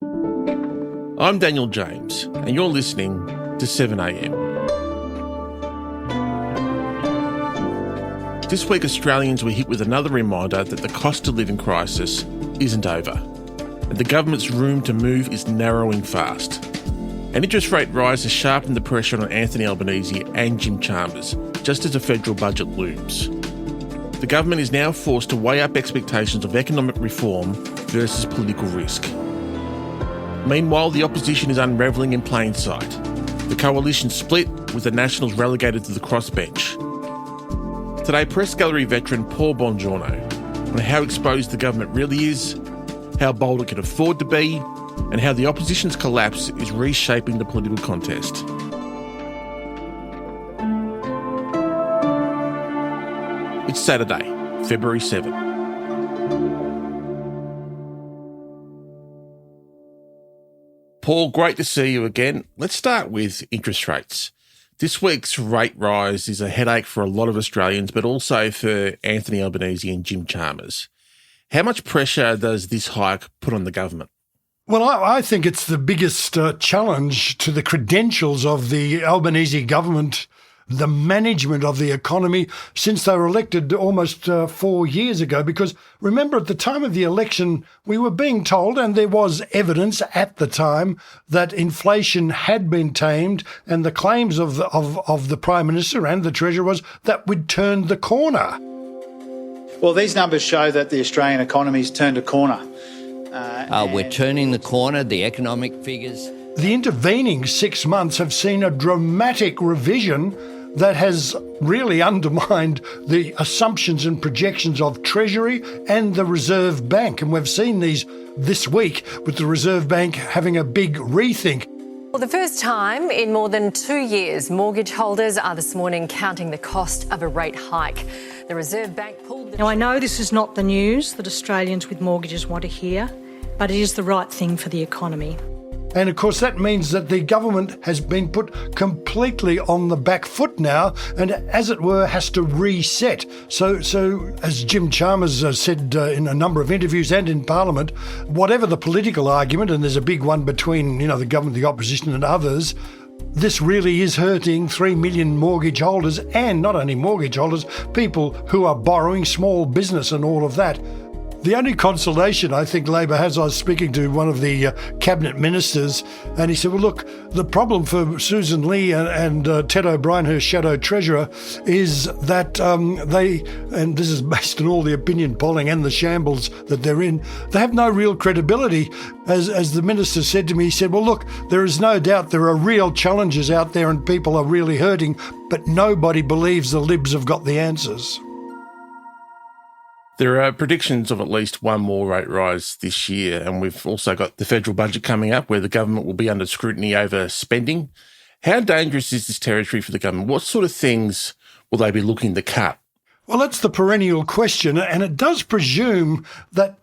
I'm Daniel James, and you're listening to 7am. This week, Australians were hit with another reminder that the cost of living crisis isn't over, and the government's room to move is narrowing fast. An interest rate rise has sharpened the pressure on Anthony Albanese and Jim Chalmers, just as the federal budget looms. The government is now forced to weigh up expectations of economic reform versus political risk. Meanwhile, the opposition is unravelling in plain sight. The coalition split, with the Nationals relegated to the crossbench. Today, Press Gallery veteran Paul Bongiorno on how exposed the government really is, how bold it can afford to be, and how the opposition's collapse is reshaping the political contest. It's Saturday, February 7. Paul, great to see you again. Let's start with interest rates. This week's rate rise is a headache for a lot of Australians, but also for Anthony Albanese and Jim Chalmers. How much pressure does this hike put on the government? Well, I think it's the biggest challenge to the credentials of the Albanese government, the management of the economy, since they were elected almost 4 years ago. Because remember, at the time of the election, we were being told, and there was evidence at the time, that inflation had been tamed, and the claims of the Prime Minister and the Treasurer was that we'd turned the corner. Well, these numbers show that the Australian economy's turned a corner. We're turning the corner, the economic figures. The intervening 6 months have seen a dramatic revision that has really undermined the assumptions and projections of Treasury and the Reserve Bank. And we've seen these this week with the Reserve Bank having a big rethink. For the first time in more than 2 years, mortgage holders are this morning counting the cost of a rate hike. The Reserve Bank pulled the... Now, I know this is not the news that Australians with mortgages want to hear, but it is the right thing for the economy. And of course, that means that the government has been put completely on the back foot now and, as it were, has to reset. So as Jim Chalmers said in a number of interviews and in Parliament, whatever the political argument, and there's a big one between, the government, the opposition and others, this really is hurting 3 million mortgage holders, and not only mortgage holders, people who are borrowing, small business and all of that. The only consolation I think Labor has, I was speaking to one of the cabinet ministers, and he said, well, look, the problem for Susan Lee and Ted O'Brien, her shadow treasurer, is that they, and this is based on all the opinion polling and the shambles that they're in, they have no real credibility. As the minister said to me, he said, well, look, there is no doubt there are real challenges out there and people are really hurting, but nobody believes the Libs have got the answers. There are predictions of at least one more rate rise this year, and we've also got the federal budget coming up where the government will be under scrutiny over spending. How dangerous is this territory for the government? What sort of things will they be looking to cut? Well, that's the perennial question, and it does presume that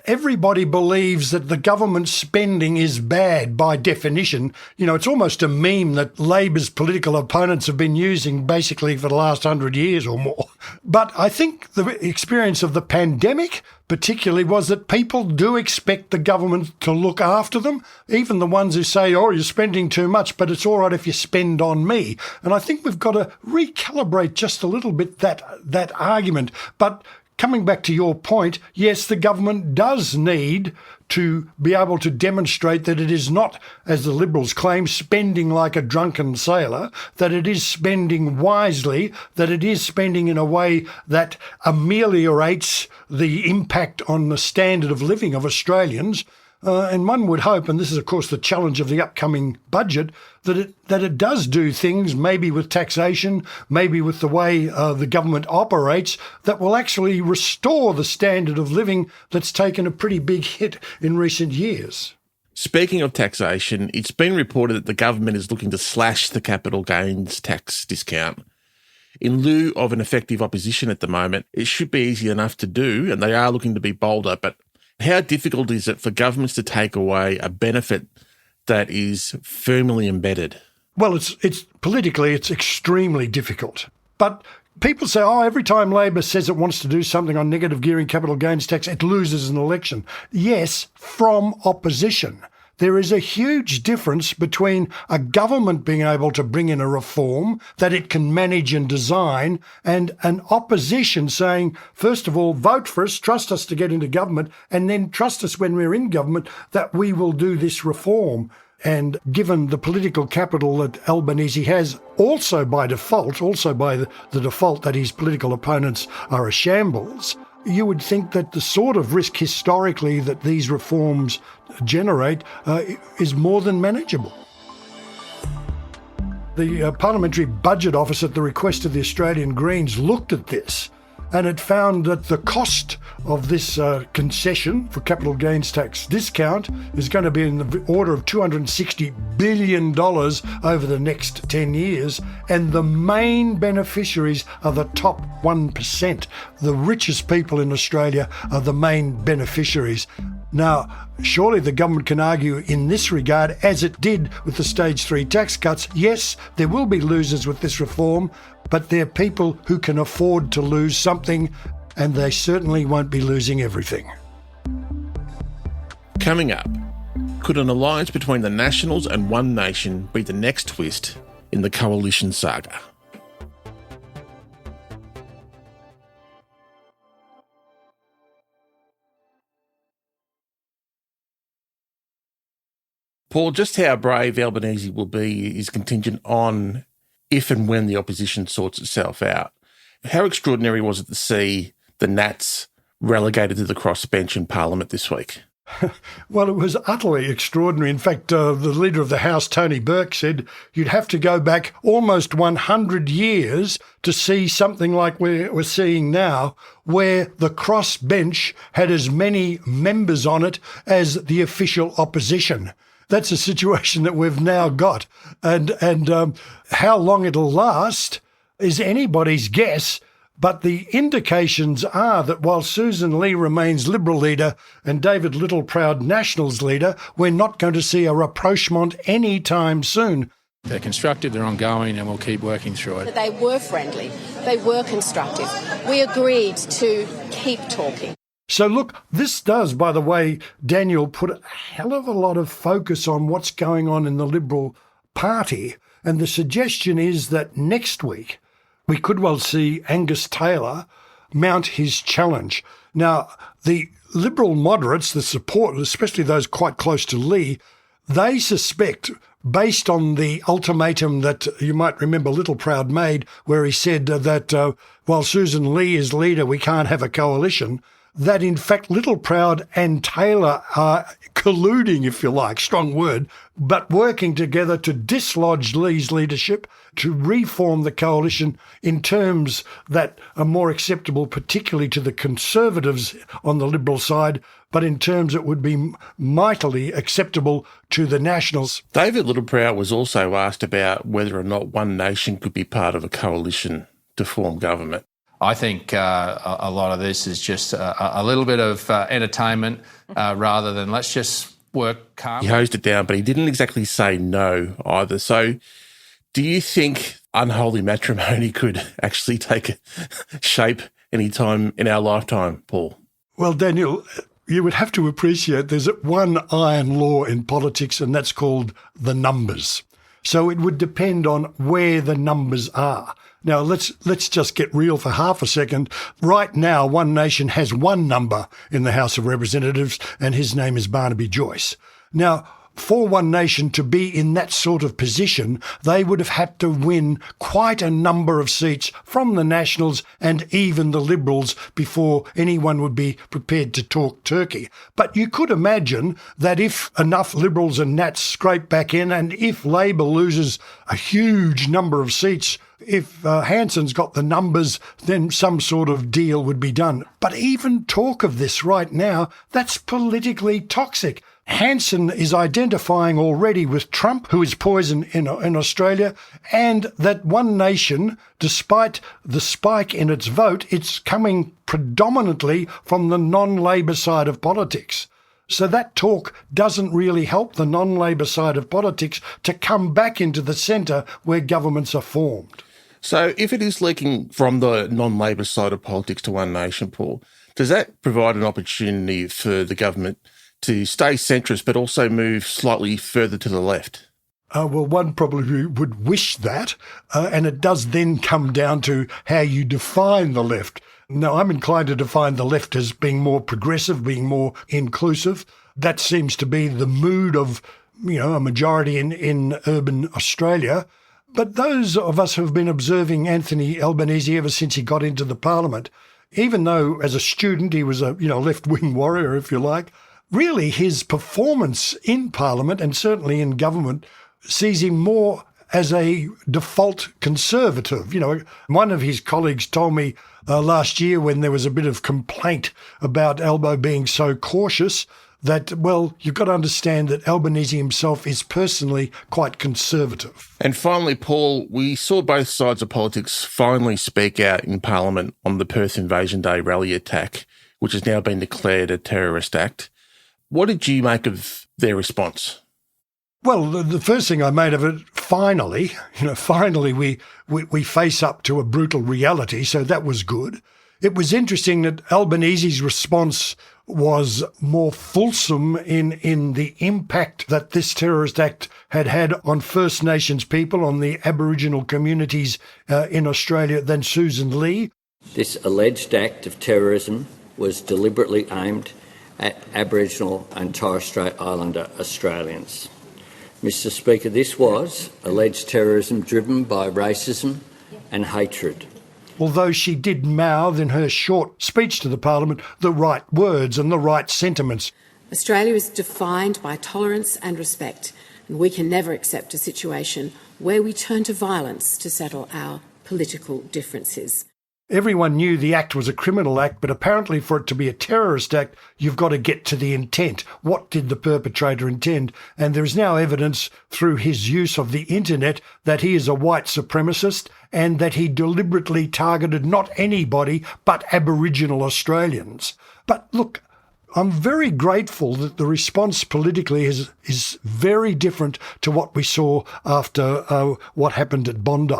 everybody believes that the government spending is bad by definition. It's almost a meme that Labor's political opponents have been using basically for the last 100 years or more. But I think the experience of the pandemic particularly was that people do expect the government to look after them, even the ones who say, oh, you're spending too much, but it's all right if you spend on me. And I think we've got to recalibrate just a little bit that argument. But coming back to your point, yes, the government does need to be able to demonstrate that it is not, as the Liberals claim, spending like a drunken sailor, that it is spending wisely, that it is spending in a way that ameliorates the impact on the standard of living of Australians. And one would hope, and this is of course the challenge of the upcoming budget, that it does do things, maybe with taxation, maybe with the way the government operates, that will actually restore the standard of living that's taken a pretty big hit in recent years. Speaking of taxation, it's been reported that the government is looking to slash the capital gains tax discount. In lieu of an effective opposition at the moment, it should be easy enough to do, and they are looking to be bolder, but how difficult is it for governments to take away a benefit that is firmly embedded? Well, it's politically, it's extremely difficult. But people say, every time Labor says it wants to do something on negative gearing capital gains tax, it loses an election. Yes, from opposition. There is a huge difference between a government being able to bring in a reform that it can manage and design and an opposition saying, first of all, vote for us, trust us to get into government, and then trust us when we're in government that we will do this reform. And given the political capital that Albanese has, also by default that his political opponents are a shambles, you would think that the sort of risk historically that these reforms generate is more than manageable. The Parliamentary Budget Office, at the request of the Australian Greens, looked at this, and it found that the cost of this concession for capital gains tax discount is going to be in the order of $260 billion over the next 10 years, and the main beneficiaries are the top 1%. The richest people in Australia are the main beneficiaries. Now, surely the government can argue in this regard, as it did with the Stage 3 tax cuts, yes, there will be losers with this reform, but they're people who can afford to lose something, and they certainly won't be losing everything. Coming up, could an alliance between the Nationals and One Nation be the next twist in the coalition saga? Paul, just how brave Albanese will be is contingent on if and when the opposition sorts itself out. How extraordinary was it to see the Nats relegated to the crossbench in Parliament this week? Well, it was utterly extraordinary. In fact, the Leader of the House, Tony Burke, said you'd have to go back almost 100 years to see something like we're seeing now, where the crossbench had as many members on it as the official opposition. That's a situation that we've now got. And how long it'll last is anybody's guess, but the indications are that while Susan Lee remains Liberal leader and David Littleproud Nationals leader, we're not going to see a rapprochement any time soon. They're constructive, they're ongoing, and we'll keep working through it. They were friendly, they were constructive. We agreed to keep talking. So look, this does, by the way, Daniel, put a hell of a lot of focus on what's going on in the Liberal Party. And the suggestion is that next week we could well see Angus Taylor mount his challenge. Now, the Liberal moderates, the support, especially those quite close to Lee, they suspect, based on the ultimatum that you might remember Littleproud made, where he said that while Susan Lee is leader, we can't have a coalition, that in fact Littleproud and Taylor are colluding, if you like, strong word, but working together to dislodge Lee's leadership, to reform the coalition in terms that are more acceptable, particularly to the Conservatives on the Liberal side, but in terms that would be mightily acceptable to the Nationals. David Littleproud was also asked about whether or not One Nation could be part of a coalition to form government. I think a lot of this is just a little bit of entertainment rather than let's just work calmly. He hosed it down, but he didn't exactly say no either. So do you think unholy matrimony could actually take shape any time in our lifetime, Paul? Well, Daniel, you would have to appreciate there's one iron law in politics, and that's called the numbers. So it would depend on where the numbers are. Now, let's just get real for half a second. Right now, One Nation has one number in the House of Representatives, and his name is Barnaby Joyce. Now, for One Nation to be in that sort of position, they would have had to win quite a number of seats from the Nationals and even the Liberals before anyone would be prepared to talk turkey. But you could imagine that if enough Liberals and Nats scrape back in, and if Labor loses a huge number of seats, if Hanson's got the numbers, then some sort of deal would be done. But even talk of this right now, that's politically toxic. Hanson is identifying already with Trump, who is poison in Australia, and that One Nation, despite the spike in its vote, it's coming predominantly from the non-Labor side of politics. So that talk doesn't really help the non-Labor side of politics to come back into the centre where governments are formed. So if it is leaking from the non-Labor side of politics to One Nation, Paul, does that provide an opportunity for the government to stay centrist but also move slightly further to the left? Well, one probably would wish that, and it does then come down to how you define the left. Now, I'm inclined to define the left as being more progressive, being more inclusive. That seems to be the mood of, a majority in urban Australia. But those of us who have been observing Anthony Albanese ever since he got into the parliament, even though as a student he was a left-wing warrior, if you like, really his performance in parliament and certainly in government sees him more as a default conservative. One of his colleagues told me last year when there was a bit of complaint about Albo being so cautious that, well, you've got to understand that Albanese himself is personally quite conservative. And finally, Paul, we saw both sides of politics finally speak out in Parliament on the Perth Invasion Day rally attack, which has now been declared a terrorist act. What did you make of their response? Well, the first thing I made of it, finally we face up to a brutal reality, so that was good. It was interesting that Albanese's response was more fulsome in the impact that this terrorist act had on First Nations people, on the Aboriginal communities in Australia than Susan Lee. This alleged act of terrorism was deliberately aimed at Aboriginal and Torres Strait Islander Australians. Mr. Speaker, this was alleged terrorism driven by racism and hatred. Although she did mouth in her short speech to the Parliament the right words and the right sentiments. Australia is defined by tolerance and respect, and we can never accept a situation where we turn to violence to settle our political differences. Everyone knew the act was a criminal act, but apparently for it to be a terrorist act, you've got to get to the intent. What did the perpetrator intend? And there is now evidence through his use of the internet that he is a white supremacist and that he deliberately targeted not anybody but Aboriginal Australians. But look, I'm very grateful that the response politically is very different to what we saw after what happened at Bondi.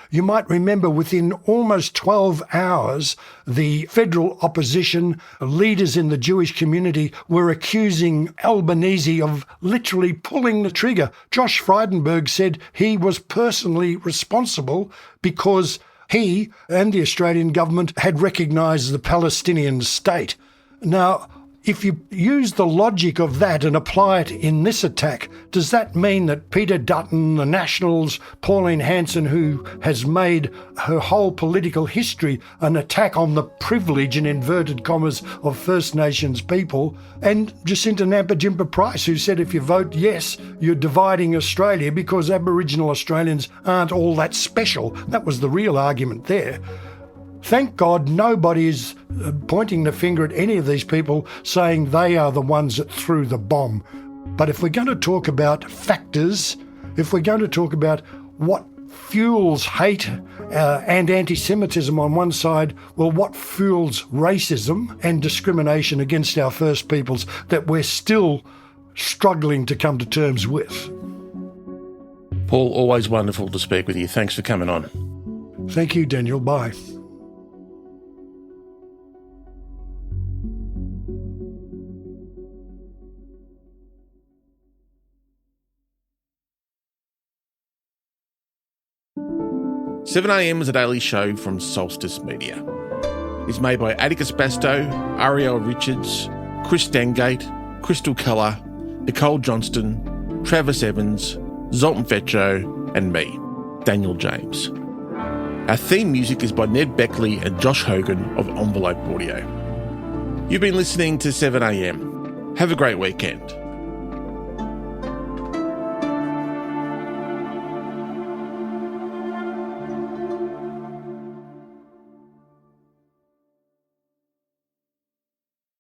You might remember within almost 12 hours, the federal opposition leaders in the Jewish community were accusing Albanese of literally pulling the trigger. Josh Frydenberg said he was personally responsible because he and the Australian government had recognised the Palestinian state. Now, if you use the logic of that and apply it in this attack, does that mean that Peter Dutton, the Nationals, Pauline Hanson, who has made her whole political history an attack on the privilege, in inverted commas, of First Nations people, and Jacinta Nampijinpa Price, who said if you vote yes, you're dividing Australia because Aboriginal Australians aren't all that special? That was the real argument there. Thank God nobody is pointing the finger at any of these people saying they are the ones that threw the bomb. But if we're going to talk about factors, if we're going to talk about what fuels hate and anti-Semitism on one side, well, what fuels racism and discrimination against our First Peoples that we're still struggling to come to terms with? Paul, always wonderful to speak with you. Thanks for coming on. Thank you, Daniel. Bye. Seven AM is a daily show from Solstice Media. It's made by Atticus Bastow, Ariel Richards, Chris Dengate, Crystal Keller, Nicole Johnston, Travis Evans, Zoltan Fetcho, and me, Daniel James. Our theme music is by Ned Beckley and Josh Hogan of Envelope Audio. You've been listening to 7am. Have a great weekend.